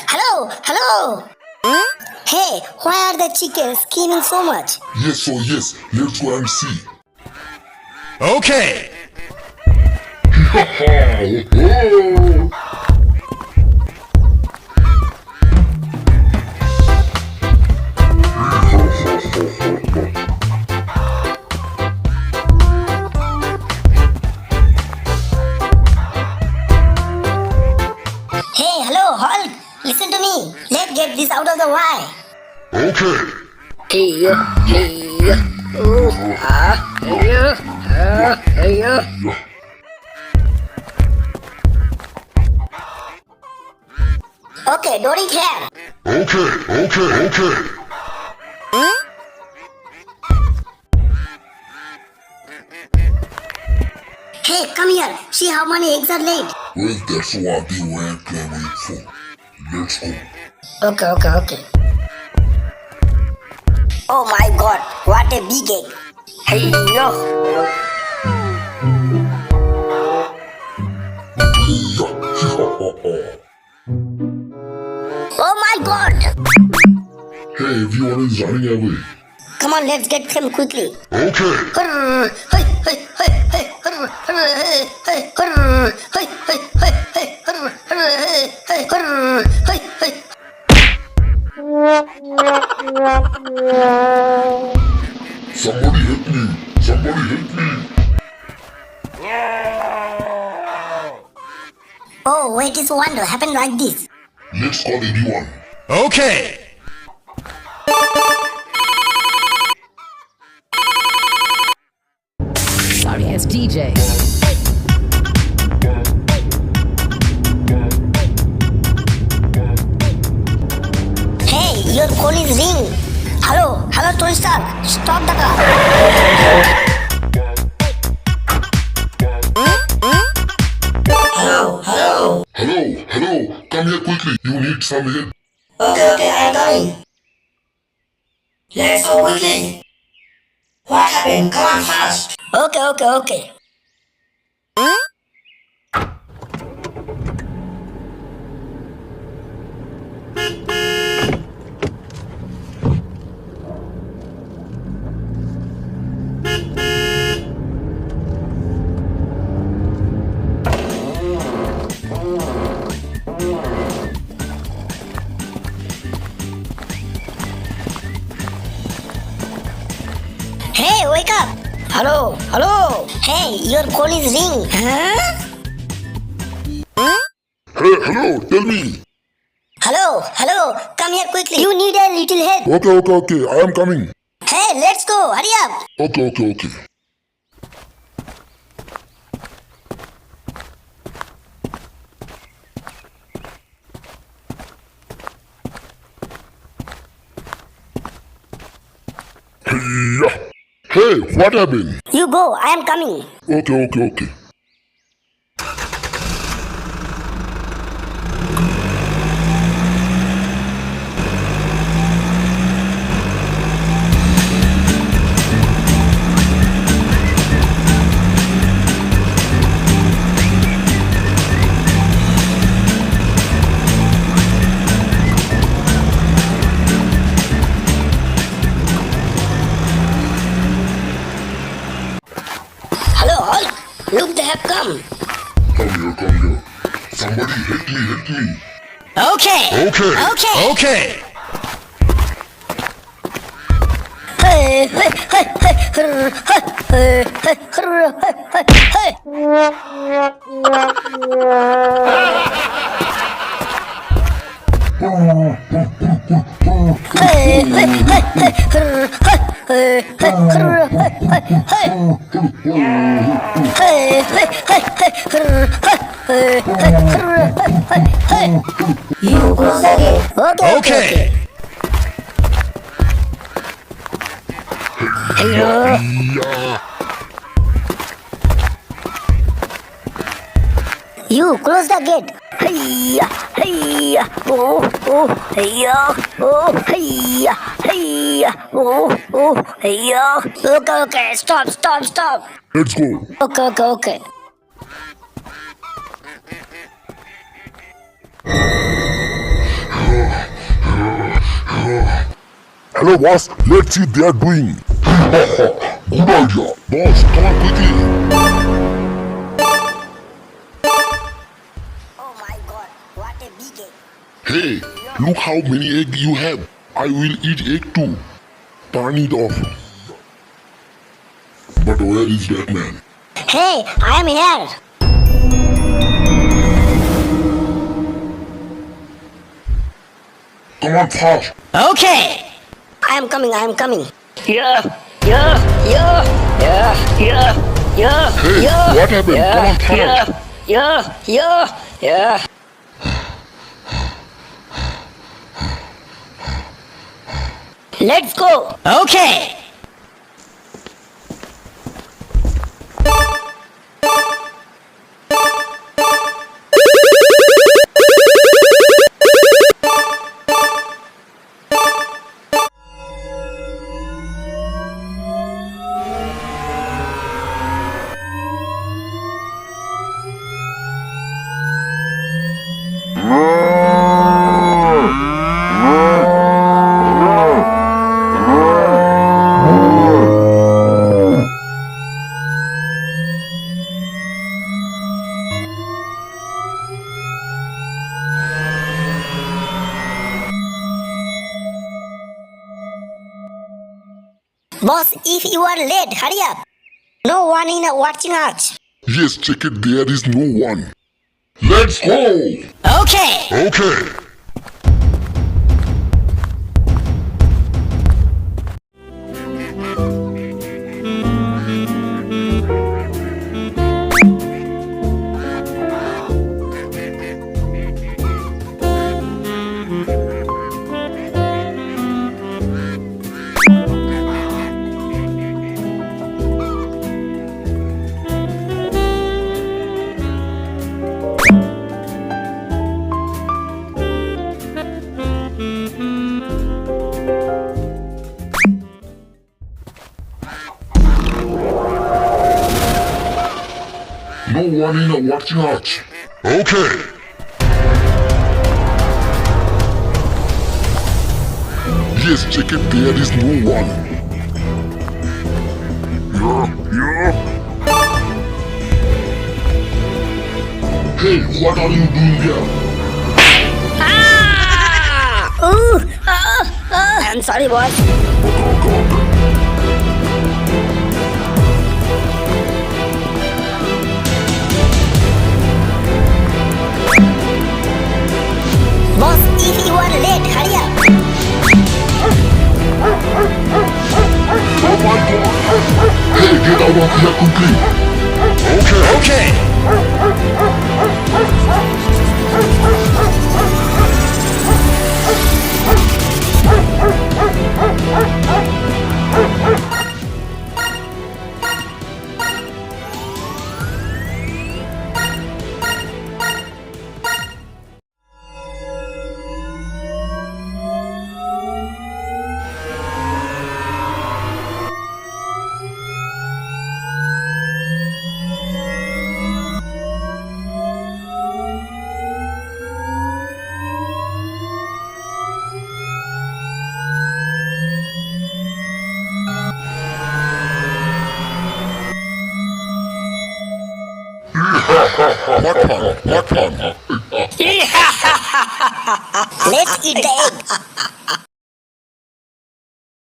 Hello, hello. Hey, why are the chickens screaming so much? Yes, oh yes, let's go and see. Okay. Hey, hello, Hulk. Listen to me. Let's get this out of the way. Okay. Okay, don't eat here. Okay. Hey, come here. See how many eggs are laid. Well, that's what they were clamoring for. Let's go. Okay. Oh my god, what a big egg. Hey, yo. Oh my god. Hey, everyone is running away. Come on, let's get him quickly. Okay. Somebody help me. Oh, wait, it's wonder happened like this. Let's call everyone. Okay. Sorry, it's DJ. Hey, your phone is ring. Hello, Tony Stark. Stop the car. Hello. Come here quickly. You need some help. Okay, I'm coming. Let's go quickly. What happened? Come on fast. Okay. Hey, wake up! Hello! Hey, your phone is ring. Huh? Hey, hello. Tell me. Hello, come here quickly. You need a little help. Okay. I am coming. Hey, let's go. Hurry up. Okay. Hey, what happened? You go. I am coming. Okay. Hello, Hulk. Look, they have come. Come here. Somebody help me. Okay. Okay. Hey. You close the gate. Okay. You close the gate. Hey. Oh. Okay. Stop. Let's go. Okay. Hello, boss. Let's see they are doing. Good idea. Boss, come on quickly. Oh my god, what a big egg. Hey, look how many eggs you have. I will eat egg too. Turn it off. But where is that man? Hey, I am here. Come on fast. Okay. I am coming. Yeah. Hey, what happened? Come on fast. Yeah. Let's go. Okay. Boss, if you are late, hurry up. No one in watching us. Yes, check it. There is no one. Let's go. Okay. Okay. No one in watching us. Okay. Yes, check it. There is no one. Yeah. Hey, what are you doing here? I'm sorry, boss. Boss, if you are late, hurry up. Oh my god! Hey, get out of here quickly! Okay. What fun? Let's eat the egg.